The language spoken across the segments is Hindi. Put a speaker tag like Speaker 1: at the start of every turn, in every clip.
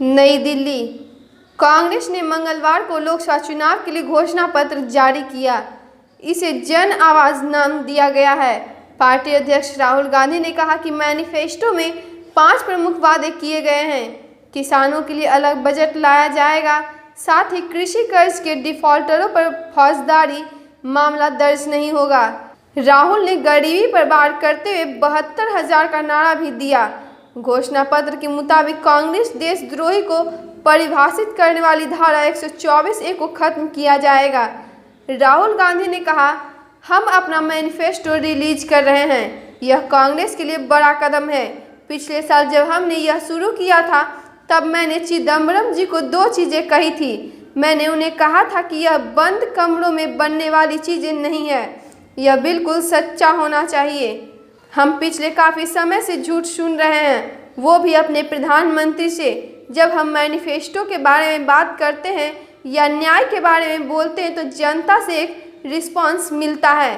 Speaker 1: नई दिल्ली। कांग्रेस ने मंगलवार को लोकसभा चुनाव के लिए घोषणा पत्र जारी किया। इसे जन आवाज नाम दिया गया है। पार्टी अध्यक्ष राहुल गांधी ने कहा कि मैनिफेस्टो में 5 प्रमुख वादे किए गए हैं। किसानों के लिए अलग बजट लाया जाएगा, साथ ही कृषि कर्ज के डिफॉल्टरों पर फौजदारी मामला दर्ज नहीं होगा। राहुल ने गरीबी पर वार करते हुए 72,000 का नारा भी दिया। घोषणा पत्र के मुताबिक कांग्रेस देशद्रोही को परिभाषित करने वाली धारा 124A को खत्म किया जाएगा। राहुल गांधी ने कहा, हम अपना मैनिफेस्टो रिलीज कर रहे हैं। यह कांग्रेस के लिए बड़ा कदम है। पिछले साल जब हमने यह शुरू किया था, तब मैंने चिदम्बरम जी को 2 चीज़ें कही थी। मैंने उन्हें कहा था कि यह बंद कमरों में बनने वाली चीज़ें नहीं है, यह बिल्कुल सच्चा होना चाहिए। हम पिछले काफ़ी समय से झूठ सुन रहे हैं, वो भी अपने प्रधानमंत्री से। जब हम मैनिफेस्टो के बारे में बात करते हैं या न्याय के बारे में बोलते हैं तो जनता से एक रिस्पांस मिलता है।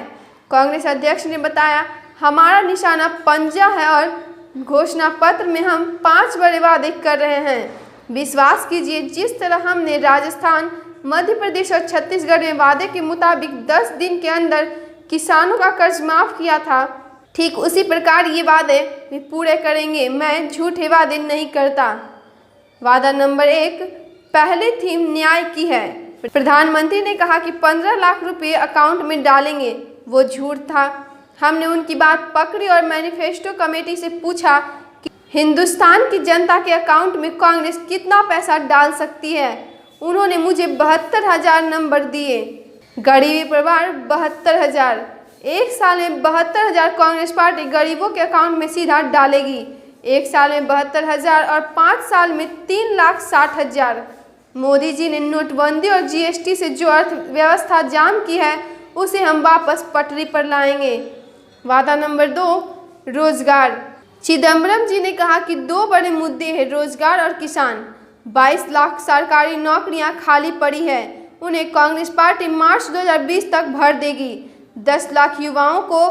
Speaker 1: कांग्रेस अध्यक्ष ने बताया, हमारा निशाना पंजा है और घोषणा पत्र में हम 5 बड़े वादे कर रहे हैं। विश्वास कीजिए, जिस तरह हमने राजस्थान, मध्य प्रदेश और छत्तीसगढ़ में वादे के मुताबिक 10 दिन के अंदर किसानों का कर्ज माफ़ किया था, ठीक उसी प्रकार ये वादे भी पूरे करेंगे। मैं झूठे वादे नहीं करता। वादा नंबर 1, पहली थीम न्याय की है। प्रधानमंत्री ने कहा कि 15 लाख रुपए अकाउंट में डालेंगे, वो झूठ था। हमने उनकी बात पकड़ी और मैनिफेस्टो कमेटी से पूछा कि हिंदुस्तान की जनता के अकाउंट में कांग्रेस कितना पैसा डाल सकती है। उन्होंने मुझे 72,000 नंबर दिए। गरीबी पर वार 72,000। एक साल में 72,000 कांग्रेस पार्टी गरीबों के अकाउंट में सीधा डालेगी। एक साल में 72,000 और 5 साल में 3,60,000। मोदी जी ने नोटबंदी और GST से जो अर्थव्यवस्था जाम की है, उसे हम वापस पटरी पर लाएंगे। वादा नंबर 2, रोजगार। चिदम्बरम जी ने कहा कि 2 बड़े मुद्दे हैं, रोजगार और किसान। 22 लाख सरकारी नौकरियां खाली पड़ी है, उन्हें कांग्रेस पार्टी मार्च 2020 तक भर देगी। 10 लाख युवाओं को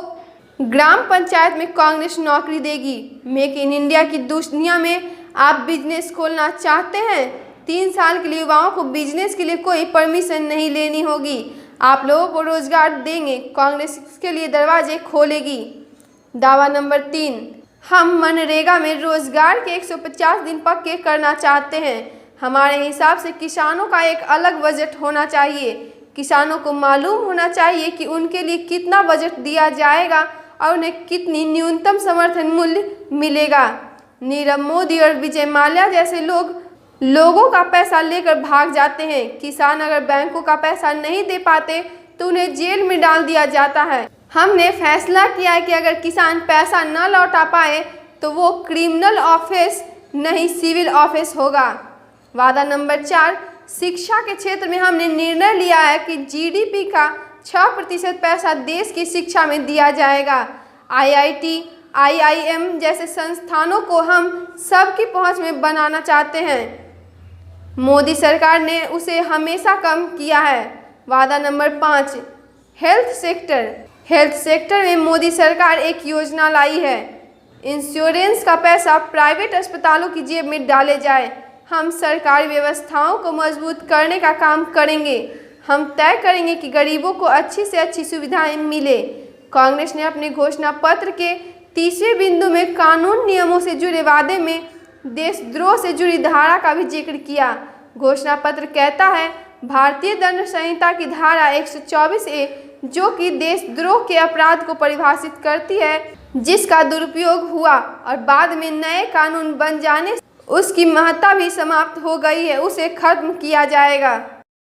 Speaker 1: ग्राम पंचायत में कांग्रेस नौकरी देगी। मेक इन इंडिया की दुनिया में आप बिजनेस खोलना चाहते हैं, 3 साल के लिए युवाओं को बिजनेस के लिए कोई परमिशन नहीं लेनी होगी। आप लोगों को रोजगार देंगे, कांग्रेस के लिए दरवाजे खोलेगी। दावा नंबर 3, हम मनरेगा में रोजगार के 150 दिन पक्के करना चाहते हैं। हमारे हिसाब से किसानों का एक अलग बजट होना चाहिए। किसानों को मालूम होना चाहिए कि उनके लिए कितना बजट दिया जाएगा और उन्हें कितनी न्यूनतम समर्थन मूल्य मिलेगा। नीरव मोदी और विजय माल्या जैसे लोगों का पैसा लेकर भाग जाते हैं। किसान अगर बैंकों का पैसा नहीं दे पाते तो उन्हें जेल में डाल दिया जाता है। हमने फैसला किया है कि अगर किसान पैसा न लौटा पाए तो वो क्रिमिनल ऑफेंस नहीं, सिविल ऑफेंस होगा। वादा नंबर 4, शिक्षा के क्षेत्र में हमने निर्णय लिया है कि GDP का 6% पैसा देश की शिक्षा में दिया जाएगा। IIT, IIM जैसे संस्थानों को हम सबकी पहुंच में बनाना चाहते हैं। मोदी सरकार ने उसे हमेशा कम किया है। वादा number 5, health sector. Health sector में मोदी सरकार एक योजना लाई है, इंश्योरेंस का पैसा प्राइवेट अस्पतालों की जेब में डाले जाए। हम सरकारी व्यवस्थाओं को मजबूत करने का काम करेंगे। हम तय करेंगे कि गरीबों को अच्छी से अच्छी सुविधाएं मिले। कांग्रेस ने अपने घोषणा पत्र के 3वें बिंदु में कानून नियमों से जुड़े वादे में देशद्रोह से जुड़ी धारा का भी जिक्र किया। घोषणा पत्र कहता है, भारतीय दंड संहिता की धारा 124A, जो कि देशद्रोह के अपराध को परिभाषित करती है, जिसका दुरुपयोग हुआ और बाद में नए कानून बन जाने उसकी महत्ता भी समाप्त हो गई है, उसे खत्म किया जाएगा।